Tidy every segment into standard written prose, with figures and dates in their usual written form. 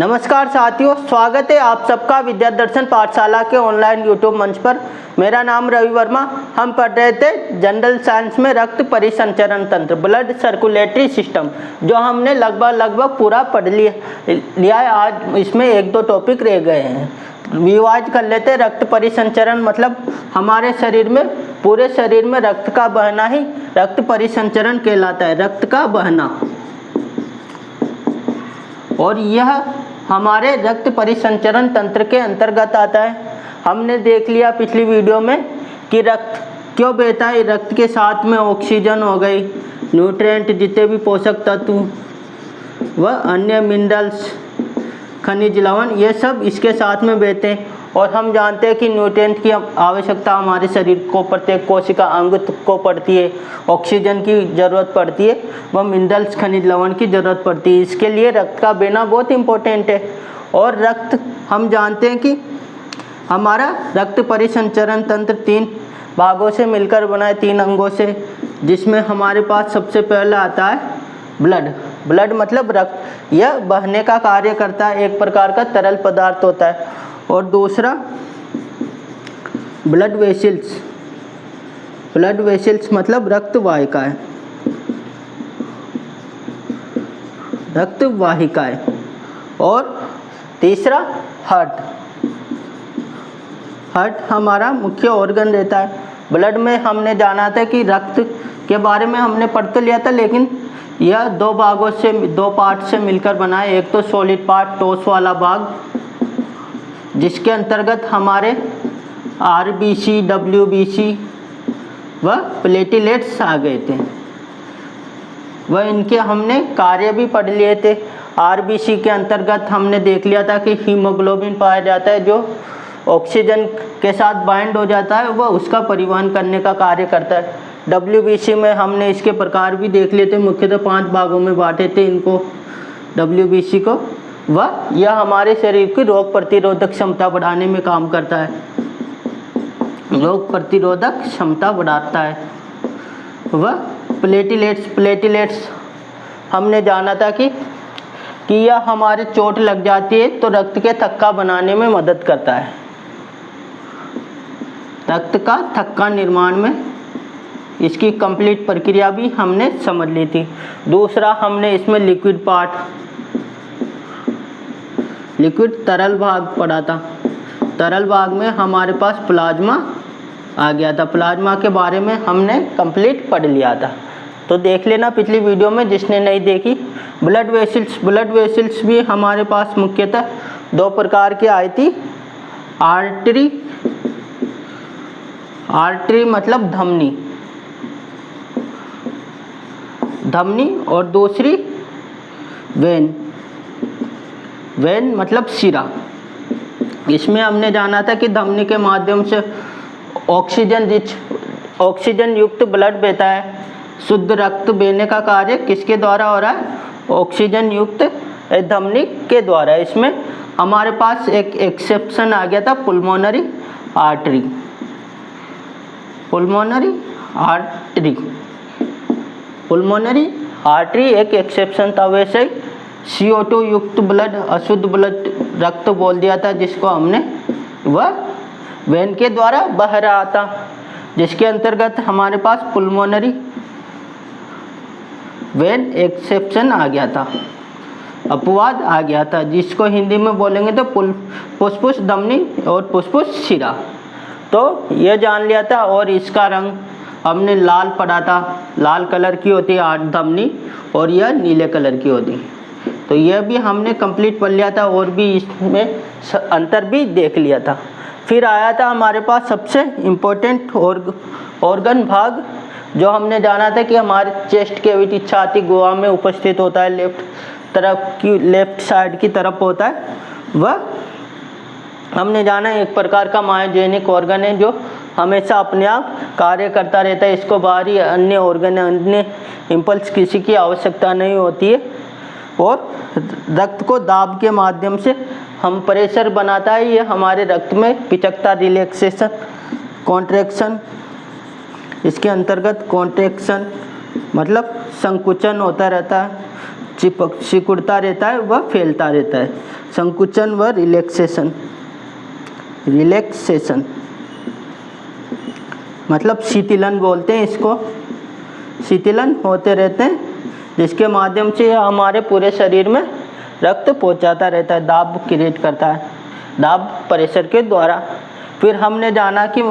नमस्कार साथियों, स्वागत है आप सबका विद्या दर्शन पाठशाला के ऑनलाइन यूट्यूब मंच पर। मेरा नाम रवि वर्मा। हम पढ़ रहे थे जनरल साइंस में रक्त परिसंचरण तंत्र, ब्लड सर्कुलेटरी सिस्टम, जो हमने लगभग पूरा पढ़ लिया है। आज इसमें एक दो टॉपिक रह गए हैं। रिवाइज कर लेते हैं। रक्त परिसंचरण मतलब हमारे शरीर में, पूरे शरीर में रक्त का बहना ही रक्त परिसंचरण कहलाता है। रक्त का बहना, और यह हमारे रक्त परिसंचरण तंत्र के अंतर्गत आता है। हमने देख लिया पिछली वीडियो में कि रक्त क्यों बहता है। रक्त के साथ में ऑक्सीजन हो गई, न्यूट्रिएंट जितने भी पोषक तत्व व अन्य मिनरल्स, खनिज लवण, ये सब इसके साथ में बहते हैं। और हम जानते हैं कि न्यूट्रिएंट की आवश्यकता हमारे शरीर को, प्रत्येक कोशिका अंग को पड़ती है। ऑक्सीजन की ज़रूरत पड़ती है व मिनरल्स, खनिज लवण की ज़रूरत पड़ती है। इसके लिए रक्त का बहना बहुत इम्पोर्टेंट है। और रक्त, हम जानते हैं कि हमारा रक्त परिसंचरण तंत्र 3 भागों से मिलकर बना है, 3 अंगों से, जिसमें हमारे पास सबसे पहला आता है ब्लड। ब्लड मतलब रक्त, यह बहने का कार्य करता है, एक प्रकार का तरल पदार्थ होता है। और दूसरा ब्लड वेसल्स। ब्लड वेसल्स मतलब रक्त वाहिकाएं, रक्त वाहिकाएं। और तीसरा हार्ट। हार्ट हमारा मुख्य ऑर्गन रहता है। ब्लड में हमने जाना था कि रक्त के बारे में हमने पढ़ तो लिया था, लेकिन यह 2 भागों से, 2 पार्ट से मिलकर बना है। एक तो सॉलिड पार्ट, टॉस वाला भाग, जिसके अंतर्गत हमारे आरबीसी, डब्ल्यूबीसी व प्लेटलेट्स आ गए थे। वह इनके हमने कार्य भी पढ़ लिए थे। आरबीसी के अंतर्गत हमने देख लिया था कि हीमोग्लोबिन पाया जाता है, जो ऑक्सीजन के साथ बाइंड हो जाता है, वह उसका परिवहन करने का कार्य करता है। डब्ल्यूबीसी में हमने इसके प्रकार भी देख लिए थे। मुख्यतः 5 भागों में बांटे थे इनको, डब्ल्यूबीसी को। वह यह हमारे शरीर की रोग प्रतिरोधक क्षमता बढ़ाने में काम करता है। रोग प्रतिरोधक क्षमता बढ़ाता है। वह प्लेटलेट्स हमने जाना था कि यह हमारे चोट लग जाती है तो रक्त के थक्का बनाने में मदद करता है। रक्त का थक्का निर्माण में इसकी कंप्लीट प्रक्रिया भी हमने समझ ली थी। दूसरा हमने इसमें लिक्विड पार्ट, लिक्विड तरल भाग पढ़ा था। तरल भाग में हमारे पास प्लाज्मा आ गया था। प्लाज्मा के बारे में हमने कंप्लीट पढ़ लिया था, तो देख लेना पिछली वीडियो में जिसने नहीं देखी। ब्लड वेसल्स, ब्लड वेसल्स भी हमारे पास मुख्यतः 2 प्रकार की आई थी। आर्टरी, आर्टरी मतलब धमनी, धमनी, और दूसरी वेन, वेन मतलब शिरा। इसमें हमने जाना था कि धमनी के माध्यम से ऑक्सीजन युक्त ब्लड बहता है। शुद्ध रक्त बहने का कार्य किसके द्वारा हो रहा है? ऑक्सीजन युक्त धमनी के द्वारा। इसमें हमारे पास एक एक्सेप्शन आ गया था, पुल्मोनरी आर्टरी। पुल्मोनरी आर्टरी, पुल्मोनरी आर्टरी एक एक्सेप्शन था। वैसे CO2 युक्त ब्लड, अशुद्ध ब्लड रक्त बोल दिया था जिसको हमने, वह वेन के द्वारा बह रहा था, जिसके अंतर्गत हमारे पास पुल्मोनरी वेन एक्सेप्शन आ गया था, अपवाद आ गया था, जिसको हिंदी में बोलेंगे तो फुसफुस धमनी और फुसफुस शिरा। तो यह जान लिया था। और इसका रंग हमने लाल पढ़ा था। लाल कलर की होती है धमनी, और यह नीले कलर की होती है। तो यह भी हमने कंप्लीट पढ़ लिया था, और भी इसमें अंतर भी देख लिया था। फिर आया था हमारे पास सबसे इम्पोर्टेंट ऑर्गन भाग, जो हमने जाना था कि हमारे चेस्ट कैविटी, छाती गुहा में उपस्थित होता है, लेफ्ट तरफ की, लेफ्ट साइड की तरफ होता है। वह हमने जाना एक प्रकार का मायोजेनिक ऑर्गन है, जो हमेशा अपने आप कार्य करता रहता है। इसको बाहरी अन्य ऑर्गन, अन्य इम्पल्स किसी की आवश्यकता नहीं होती है। और रक्त को दाब के माध्यम से हम प्रेशर बनाता है। ये हमारे रक्त में पिचकता, रिलैक्सेशन, कॉन्ट्रैक्शन, इसके अंतर्गत कॉन्ट्रैक्शन मतलब संकुचन होता रहता है। सिकुड़ता रहता है व फैलता रहता है। संकुचन व रिलैक्सेशन, रिलैक्सेशन मतलब शीतलन बोलते हैं इसको, शीतलन होते रहते हैं जिसके माध्यम से हमारे पूरे शरीर में रक्त पहुंचाता रहता है, दाब क्रिएट करता है, दाब प्रेशर के द्वारा। फिर हमने जाना कि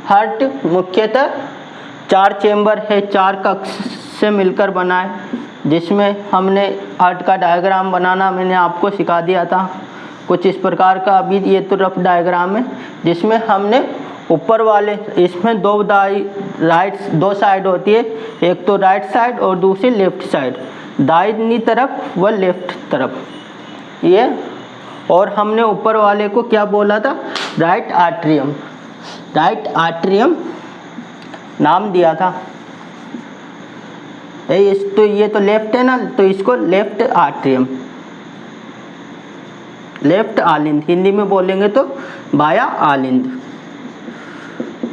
हार्ट मुख्यतः 4 चेंबर है, 4 कक्ष से मिलकर बना है, जिसमें हमने हार्ट का डायग्राम बनाना मैंने आपको सिखा दिया था कुछ इस प्रकार का। अभी ये तो रफ डायग्राम है जिसमें हमने ऊपर वाले, इसमें दो साइड होती है, एक तो राइट साइड और दूसरी लेफ्ट साइड, दाहिनी तरफ व लेफ्ट तरफ ये। और हमने ऊपर वाले को क्या बोला था, राइट आर्टरियम, राइट आर्टरियम नाम दिया था। तो ये तो लेफ्ट है ना, तो इसको लेफ्ट आर्टरियम, लेफ्ट आलिंद, हिंदी में बोलेंगे तो बाया आलिंद,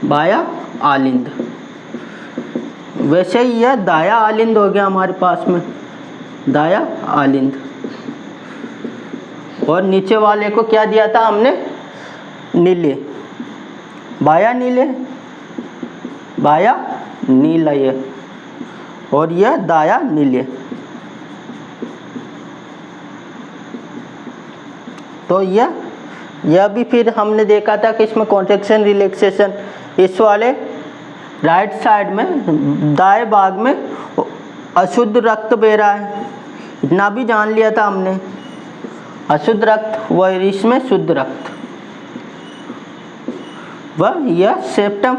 बाया आलिंद। वैसे ही यह दाया आलिंद हो गया हमारे पास में, दाया आलिंद। और नीचे वाले को क्या दिया था हमने, नीले, बाया नीले, बाया नीलय, और यह दाया नीले। तो यह भी फिर हमने देखा था कि इसमें कॉन्ट्रैक्शन रिलैक्सेशन, इस वाले राइट साइड में दाएं भाग में अशुद्ध रक्त बह रहा है, इतना भी जान लिया था हमने, अशुद्ध रक्त व इसमें शुद्ध रक्त। वह यह सेप्टम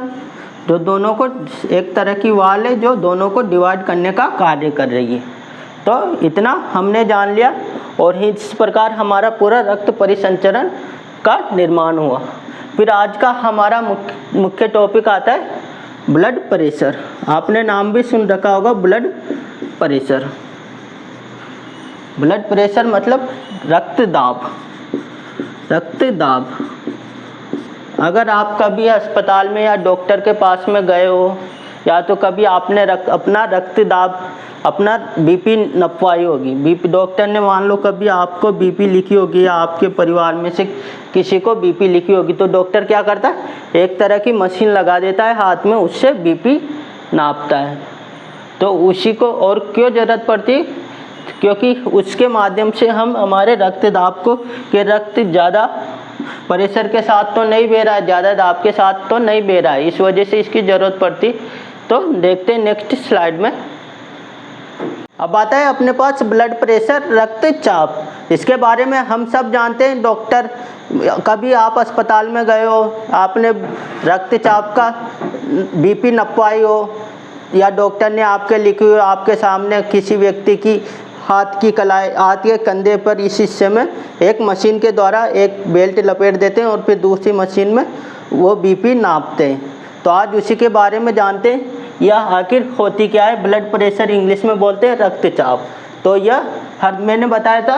जो दोनों को, एक तरह की वाल है जो दोनों को डिवाइड करने का कार्य कर रही है। तो इतना हमने जान लिया और इस प्रकार हमारा पूरा रक्त परिसंचरण का निर्माण हुआ। फिर आज का हमारा मुख्य टॉपिक आता है ब्लड प्रेशर। आपने नाम भी सुन रखा होगा, ब्लड प्रेशर। ब्लड प्रेशर मतलब रक्तदाब, रक्तदाब। अगर आप कभी अस्पताल में या डॉक्टर के पास में गए हो, या तो कभी आपने अपना रक्तदाब, अपना बीपी नपवाई होगी, बीपी डॉक्टर ने मान लो कभी आपको बीपी लिखी होगी या आपके परिवार में से किसी को बीपी लिखी होगी, तो डॉक्टर क्या करता है, एक तरह की मशीन लगा देता है हाथ में, उससे बीपी नापता है। तो उसी को और क्यों ज़रूरत पड़ती है, क्योंकि उसके माध्यम से हम हमारे रक्तदाब को, कि रक्त ज़्यादा प्रेशर के साथ तो नहीं बह रहा है, ज़्यादा दाब के साथ तो नहीं बह रहा है, इस वजह से इसकी ज़रूरत पड़ती। तो देखते हैं नेक्स्ट स्लाइड में। अब आता है अपने पास ब्लड प्रेशर, रक्तचाप। इसके बारे में हम सब जानते हैं, डॉक्टर, कभी आप अस्पताल में गए हो, आपने रक्तचाप का बीपी नपवाई हो, या डॉक्टर ने आपके लिखी हो, आपके सामने किसी व्यक्ति की हाथ की कलाई, हाथ के कंधे पर इस हिस्से में एक मशीन के द्वारा एक बेल्ट लपेट देते हैं और फिर दूसरी मशीन में वो बीपी नापते हैं। तो आज उसी के बारे में जानते हैं, यह आखिर होती क्या है। ब्लड प्रेशर इंग्लिश में बोलते हैं रक्तचाप। तो यह मैंने बताया था,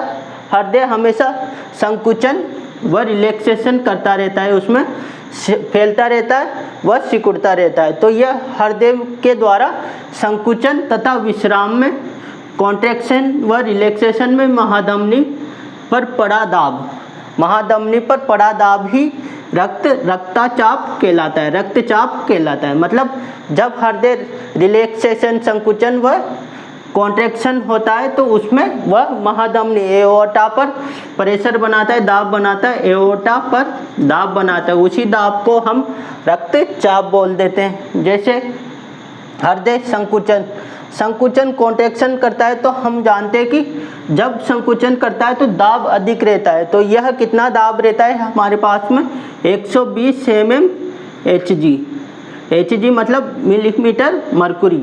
हृदय हमेशा संकुचन व रिलैक्सेशन करता रहता है, उसमें फैलता रहता है व सिकुड़ता रहता है। तो यह हृदय के द्वारा संकुचन तथा विश्राम में, कॉन्ट्रैक्शन व रिलैक्सेशन में महाधमनी पर पड़ा दाब, महाधमनी पर पड़ा दाब ही रक्तचाप कहलाता है, रक्तचाप कहलाता है। मतलब जब हृदय रिलैक्सेशन, संकुचन व कॉन्ट्रैक्शन होता है तो उसमें वह महाधमनी एओर्टा पर प्रेशर बनाता है, दाब बनाता है, एओर्टा पर दाब बनाता है, उसी दाब को हम रक्तचाप बोल देते हैं। जैसे हृदय संकुचन कॉन्ट्रैक्शन करता है तो हम जानते हैं कि जब संकुचन करता है तो दाब अधिक रहता है। तो यह कितना दाब रहता है हमारे पास में, 120 mm Hg, Hg मतलब मिलीमीटर मरकुरी,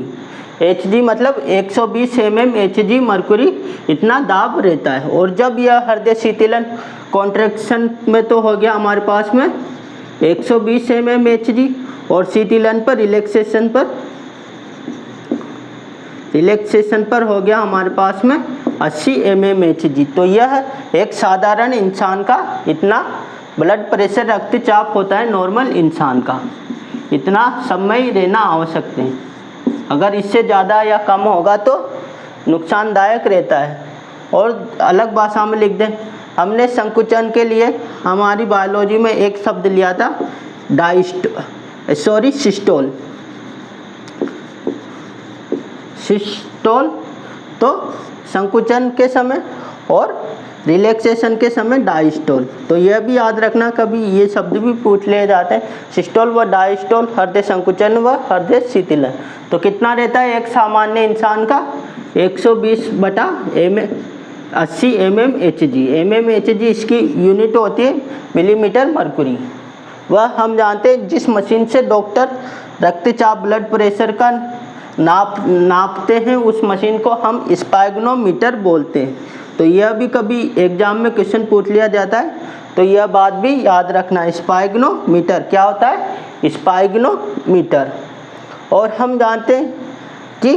Hg मतलब 120 mm Hg मरकुरी, इतना दाब रहता है। और जब यह हृदय शीतलन कॉन्ट्रैक्शन में तो हो गया हमारे पास में 120 mm Hg, और शीतलन पर रिलैक्सेशन पर हो गया हमारे पास में 80 mm Hg। तो यह एक साधारण इंसान का इतना ब्लड प्रेशर, रक्तचाप होता है नॉर्मल इंसान का, इतना समय रहना आवश्यक है। अगर इससे ज़्यादा या कम होगा तो नुकसानदायक रहता है। और अलग भाषा में लिख दें, हमने संकुचन के लिए हमारी बायोलॉजी में एक शब्द लिया था सिस्टोल। सिस्टोल तो संकुचन के समय और रिलैक्सेशन के समय डायस्टोल। तो यह भी याद रखना, कभी ये शब्द भी पूछ लिए जाते हैं, सिस्टोल व डायस्टोल, हृदय संकुचन व हृदय शिथिलन। तो कितना रहता है एक सामान्य इंसान का? 120/80 mmHg। mmHg इसकी यूनिट होती है मिलीमीटर मरकुरी। वह हम जानते हैं जिस मशीन से डॉक्टर रक्तचाप ब्लड प्रेशर का नापते हैं, उस मशीन को हम स्पाइगनोमीटर बोलते हैं। तो यह भी कभी एग्जाम में क्वेश्चन पूछ लिया जाता है, तो यह बात भी याद रखना। स्पाइगनोमीटर क्या होता है? स्पाइगनोमीटर। और हम जानते हैं कि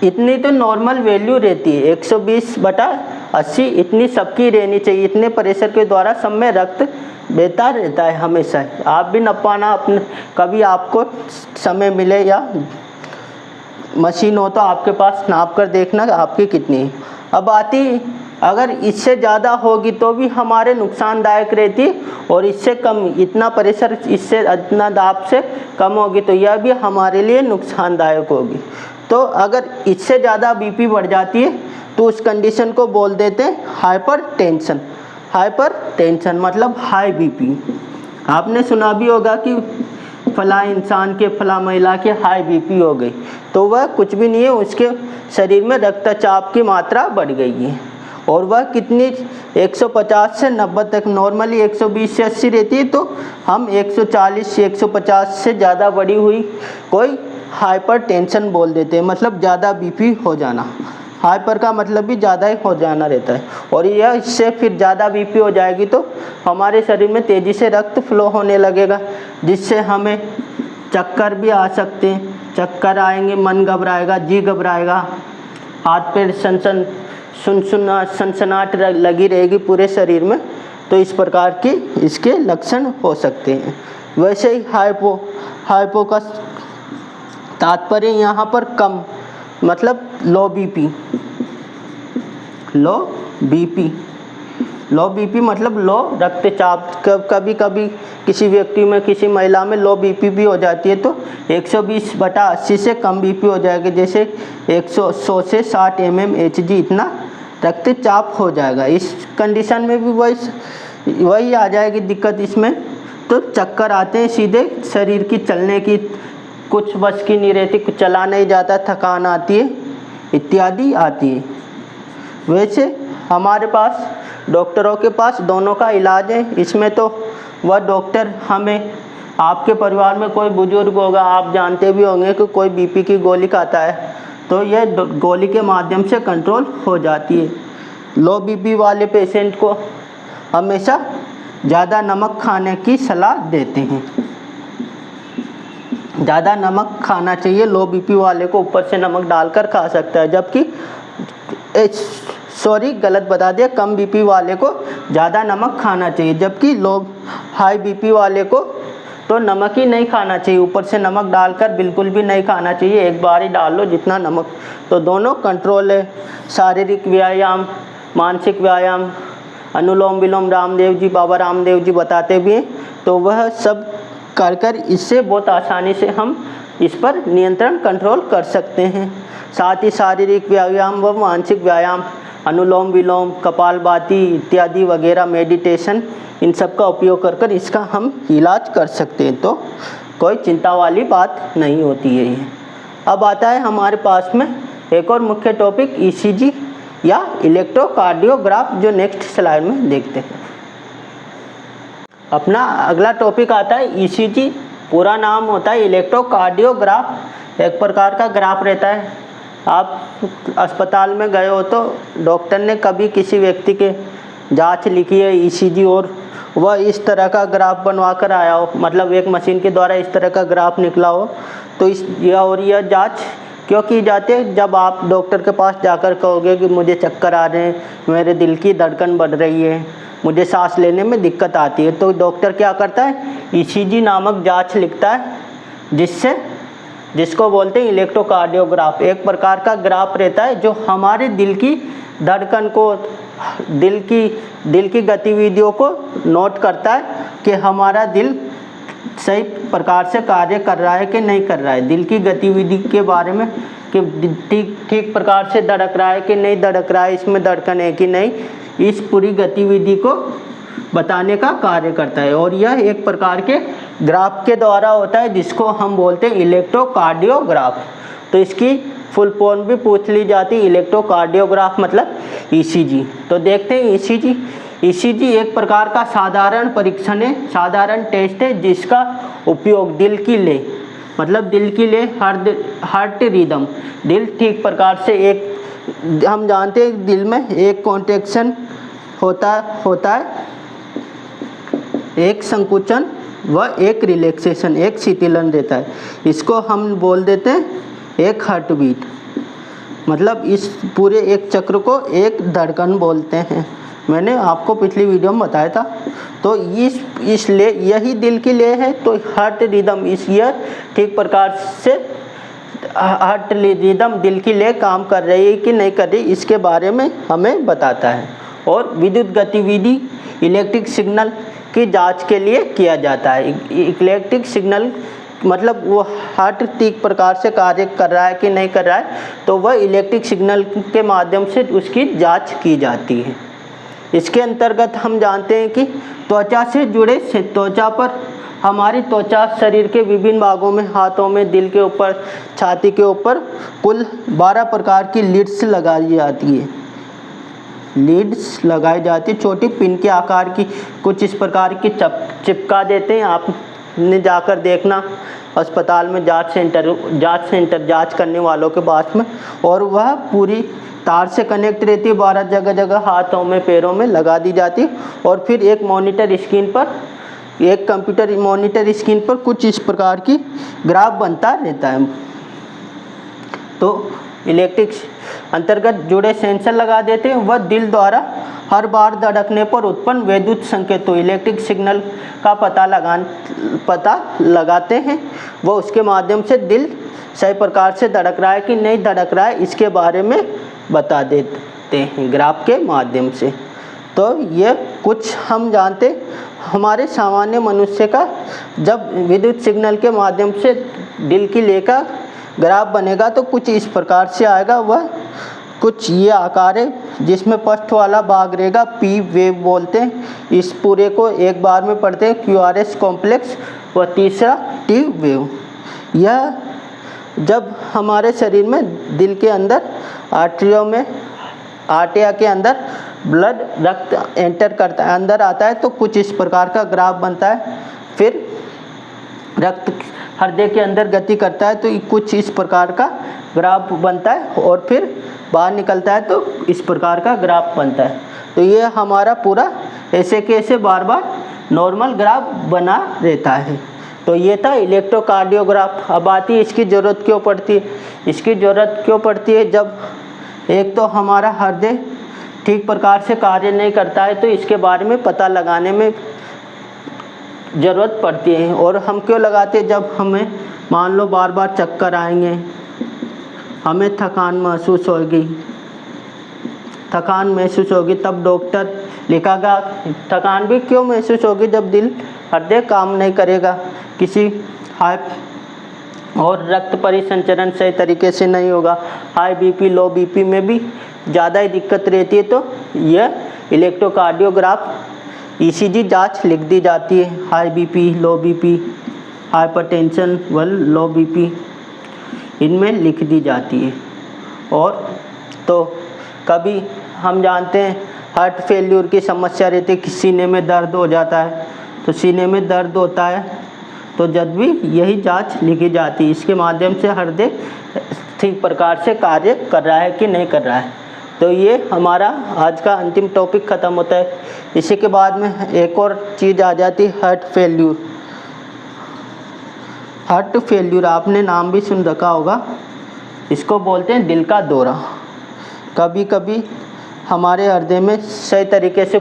इतनी तो नॉर्मल वैल्यू रहती है 120/80, इतनी सबकी रहनी चाहिए। इतने प्रेशर के द्वारा सब में रक्त बहता रहता है हमेशा। आप भी नपाना अपने, कभी आपको समय मिले या मशीन हो तो आपके पास नाप कर देखना आपकी कितनी है। अब आती, अगर इससे ज़्यादा होगी तो भी हमारे नुकसानदायक रहती, और इससे कम, इतना प्रेशर इससे इतना दाब से कम होगी तो यह भी हमारे लिए नुकसानदायक होगी। तो अगर इससे ज़्यादा बीपी बढ़ जाती है तो उस कंडीशन को बोल देते हैं हाइपरटेंशन। हाइपरटेंशन मतलब हाई बीपी। आपने सुना भी होगा कि फला इंसान के, फला महिला के हाई बीपी हो गई, तो वह कुछ भी नहीं है, उसके शरीर में रक्तचाप की मात्रा बढ़ गई है। और वह कितनी 150 से 90 तक, नॉर्मली 120 से 80 रहती है, तो हम 140 से 150 से ज़्यादा बढ़ी हुई कोई हाइपरटेंशन बोल देते हैं, मतलब ज़्यादा बीपी हो जाना। हाइपर का मतलब भी ज़्यादा ही हो जाना रहता है। और यह इससे फिर ज़्यादा बीपी हो जाएगी तो हमारे शरीर में तेज़ी से रक्त फ्लो होने लगेगा, जिससे हमें चक्कर भी आ सकते हैं। चक्कर आएंगे, मन घबराएगा, जी घबराएगा, हाथ पैर सनसनाहट लगी रहेगी पूरे शरीर में। तो इस प्रकार की इसके लक्षण हो सकते हैं। वैसे ही हाइपो का तात्पर्य यहाँ पर कम, मतलब लो बीपी। लो बीपी मतलब लो रक्तचाप। कभी कभी किसी व्यक्ति में, किसी महिला में लो बीपी भी हो जाती है, तो 120/80 से कम बीपी हो जाएगा, जैसे 100 से 60 mmHg इतना रक्तचाप हो जाएगा। इस कंडीशन में भी वही आ जाएगी दिक्कत इसमें। तो चक्कर आते हैं सीधे, शरीर की चलने की कुछ बस की नहीं रहती, कुछ चला नहीं जाता, थकान आती है इत्यादि आती है। वैसे हमारे पास, डॉक्टरों के पास दोनों का इलाज है। इसमें तो वह डॉक्टर हमें, आपके परिवार में कोई बुजुर्ग होगा, आप जानते भी होंगे कि कोई बीपी की गोली खाता है, तो यह गोली के माध्यम से कंट्रोल हो जाती है। लो बीपी वाले पेशेंट को हमेशा ज़्यादा नमक खाने की सलाह देते हैं। ज़्यादा नमक खाना चाहिए। लो बीपी वाले को ऊपर से नमक डालकर खा सकता है, जबकि गलत बता दिया, कम बीपी वाले को ज़्यादा नमक खाना चाहिए, जबकि हाई बीपी वाले को तो नमक ही नहीं खाना चाहिए, ऊपर से नमक डालकर बिल्कुल भी नहीं खाना चाहिए, एक बार ही डाल लो जितना नमक। तो दोनों कंट्रोल है। शारीरिक व्यायाम, मानसिक व्यायाम, अनुलोम विलोम रामदेव जी, बाबा रामदेव जी बताते भी हैं, तो वह सब कर इससे बहुत आसानी से हम इस पर नियंत्रण कंट्रोल कर सकते हैं। साथ ही शारीरिक व्यायाम व मानसिक व्यायाम, अनुलोम विलोम, कपालभाति इत्यादि वगैरह, मेडिटेशन, इन सब का उपयोग कर इसका हम इलाज कर सकते हैं। तो कोई चिंता वाली बात नहीं होती है ये। अब आता है हमारे पास में एक और मुख्य टॉपिक, ईसीजी या इलेक्ट्रोकार्डियोग्राफ, जो नेक्स्ट स्लाइड में देखते हैं। अपना अगला टॉपिक आता है ईसीजी। पूरा नाम होता है इलेक्ट्रोकार्डियोग्राफ। एक प्रकार का ग्राफ रहता है। आप अस्पताल में गए हो तो डॉक्टर ने कभी किसी व्यक्ति के जांच लिखी है ईसीजी, और वह इस तरह का ग्राफ बनवा कर आया हो, मतलब एक मशीन के द्वारा इस तरह का ग्राफ निकला हो, तो यह जांच क्यों की जाती है? जब आप डॉक्टर के पास जाकर कहोगे कि मुझे चक्कर आ रहे हैं, मेरे दिल की धड़कन बढ़ रही है, मुझे सांस लेने में दिक्कत आती है, तो डॉक्टर क्या करता है? ईसीजी नामक जांच लिखता है, जिससे जिसको बोलते हैं इलेक्ट्रोकार्डियोग्राफ। एक प्रकार का ग्राफ रहता है जो हमारे दिल की धड़कन को, दिल की गतिविधियों को नोट करता है कि हमारा दिल सही प्रकार से कार्य कर रहा है कि नहीं कर रहा है, दिल की गतिविधि के बारे में कि ठीक प्रकार से धड़क रहा है कि नहीं धड़क रहा है, इसमें धड़कन है कि नहीं, इस पूरी गतिविधि को बताने का कार्य करता है। और यह एक प्रकार के ग्राफ के द्वारा होता है जिसको हम बोलते हैं इलेक्ट्रोकार्डियोग्राफ। तो इसकी फुल फॉर्म भी पूछ ली जाती है, इलेक्ट्रोकार्डियोग्राफ मतलब ईसीजी। तो देखते हैं ईसीजी। ईसीजी एक प्रकार का साधारण परीक्षण है, साधारण टेस्ट है जिसका उपयोग दिल की ले, मतलब दिल की ले हार्ट रिदम, दिल ठीक प्रकार से एक, हम जानते हैं दिल में एक कॉन्ट्रैक्शन होता है, एक संकुचन व एक रिलैक्सेशन, एक शीतलन रहता है। इसको हम बोल देते हैं एक हार्ट बीट, मतलब इस पूरे एक चक्र को एक धड़कन बोलते हैं। मैंने आपको पिछली वीडियो में बताया था। तो इसलिए यही दिल की ले है, तो हार्ट रिदम यह ठीक प्रकार से हार्ट रिदम दिल की ले काम कर रही है कि नहीं कर रही, इसके बारे में हमें बताता है। और विद्युत गतिविधि इलेक्ट्रिक सिग्नल की जांच के लिए किया जाता है। इलेक्ट्रिक सिग्नल मतलब वो हार्ट ठीक प्रकार से कार्य कर रहा है कि नहीं कर रहा है, तो वह इलेक्ट्रिक सिग्नल के माध्यम से उसकी जांच की जाती है। इसके अंतर्गत हम जानते हैं कि त्वचा से जुड़े त्वचा पर, हमारी त्वचा शरीर के विभिन्न भागों में, हाथों में, दिल के ऊपर, छाती के ऊपर कुल 12 प्रकार की लीड्स लगाई जाती है। लीड्स लगाई जाती, छोटी पिन के आकार की, कुछ इस प्रकार की चिपका देते हैं। आपने जाकर देखना अस्पताल में, जांच सेंटर जांच करने वालों के पास में, और वह पूरी तार से कनेक्ट रहती है, 12 जगह हाथों में, पैरों में लगा दी जाती है। और फिर एक मॉनिटर स्क्रीन पर, एक कंप्यूटर मॉनिटर स्क्रीन पर कुछ इस प्रकार की ग्राफ बनता रहता है। तो इलेक्ट्रिक अंतर्गत जुड़े सेंसर लगा देते हैं, वह दिल द्वारा हर बार धड़कने पर उत्पन्न विद्युत संकेतों, इलेक्ट्रिक सिग्नल का पता लगाते हैं। वह उसके माध्यम से दिल सही प्रकार से धड़क रहा है कि नहीं धड़क रहा है, इसके बारे में बता देते हैं ग्राफ के माध्यम से। तो ये कुछ हम जानते, हमारे सामान्य मनुष्य का जब विद्युत सिग्नल के माध्यम से दिल की लेकर ग्राफ बनेगा तो कुछ इस प्रकार से आएगा। वह कुछ ये आकार है जिसमें फर्स्ट वाला भाग रहेगा पी वेव बोलते हैं, इस पूरे को एक बार में पढ़ते हैं क्यूआरएस कॉम्प्लेक्स, व तीसरा टी वेव। यह जब हमारे शरीर में दिल के अंदर आर्टिया के अंदर ब्लड रक्त एंटर करता है, अंदर आता है, तो कुछ इस प्रकार का ग्राफ बनता है। फिर रक्त हृदय के अंदर गति करता है तो कुछ इस प्रकार का ग्राफ बनता है, और फिर बाहर निकलता है तो इस प्रकार का ग्राफ बनता है। तो ये हमारा पूरा ऐसे के ऐसे बार बार नॉर्मल ग्राफ बना रहता है। तो ये था इलेक्ट्रोकार्डियोग्राफ। अब आती है इसकी ज़रूरत क्यों पड़ती है। इसकी ज़रूरत क्यों पड़ती है, जब एक तो हमारा हृदय ठीक प्रकार से कार्य नहीं करता है तो इसके बारे में पता लगाने में ज़रूरत पड़ती है। और हम क्यों लगाते हैं, जब हमें मान लो बार बार चक्कर आएंगे, हमें थकान महसूस होगी, तब डॉक्टर लिखेगा। थकान भी क्यों महसूस होगी, जब दिल हृदय काम नहीं करेगा, किसी और रक्त परिसंचरण सही तरीके से नहीं होगा, हाई बीपी लो बीपी में भी ज़्यादा ही दिक्कत रहती है। तो यह इलेक्ट्रोकार्डियोग्राफ ईसीजी जांच लिख दी जाती है। High BP low BP, hypertension व लो बीपी इनमें लिख दी जाती है। और तो कभी हम जानते हैं हार्ट फेल्यूर की समस्या रहती है कि सीने में दर्द हो जाता है, तो सीने में दर्द होता है तो जब भी यही जांच लिखी जाती है, इसके माध्यम से हृदय ठीक प्रकार से कार्य कर रहा है कि नहीं कर रहा है। तो ये हमारा आज का अंतिम टॉपिक ख़त्म होता है। इसी के बाद में एक और चीज़ आ जाती है हार्ट फेल्यूर। हार्ट फेल्यूर आपने नाम भी सुन रखा होगा, इसको बोलते हैं दिल का दौरा। कभी कभी हमारे हृदय में सही तरीके से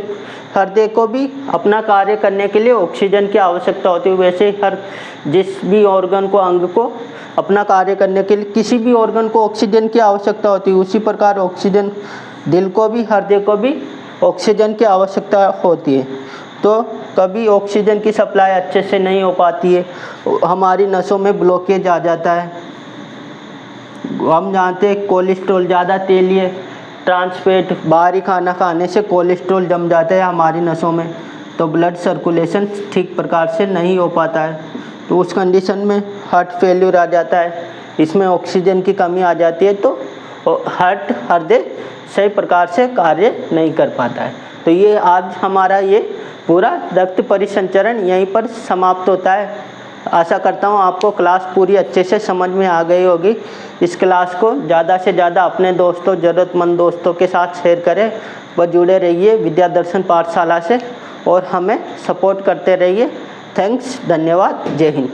हृदय को भी अपना कार्य करने के लिए ऑक्सीजन की आवश्यकता होती है। वैसे ही हर जिस भी ऑर्गन को, अंग को अपना कार्य करने के लिए किसी भी ऑर्गन को ऑक्सीजन की आवश्यकता होती है, उसी प्रकार ऑक्सीजन दिल को भी, हृदय को भी ऑक्सीजन की आवश्यकता होती है। तो कभी ऑक्सीजन की सप्लाई अच्छे से नहीं हो पाती है, हमारी नसों में ब्लॉकेज आ जाता है। हम जानते हैं कोलेस्ट्रॉल ज़्यादा तेलीय ट्रांसफैट, बाहरी खाना खाने से कोलेस्ट्रॉल जम जाता है हमारी नसों में, तो ब्लड सर्कुलेशन ठीक प्रकार से नहीं हो पाता है। तो उस कंडीशन में हार्ट फेल्यूर आ जाता है, इसमें ऑक्सीजन की कमी आ जाती है, तो हृदय सही प्रकार से कार्य नहीं कर पाता है। तो ये आज हमारा ये पूरा रक्त परिसंचरण यहीं पर समाप्त होता है। आशा करता हूँ आपको क्लास पूरी अच्छे से समझ में आ गई होगी। इस क्लास को ज़्यादा से ज़्यादा अपने दोस्तों, ज़रूरतमंद दोस्तों के साथ शेयर करें व जुड़े रहिए विद्या दर्शन पाठशाला से और हमें सपोर्ट करते रहिए। थैंक्स, धन्यवाद, जय हिंद।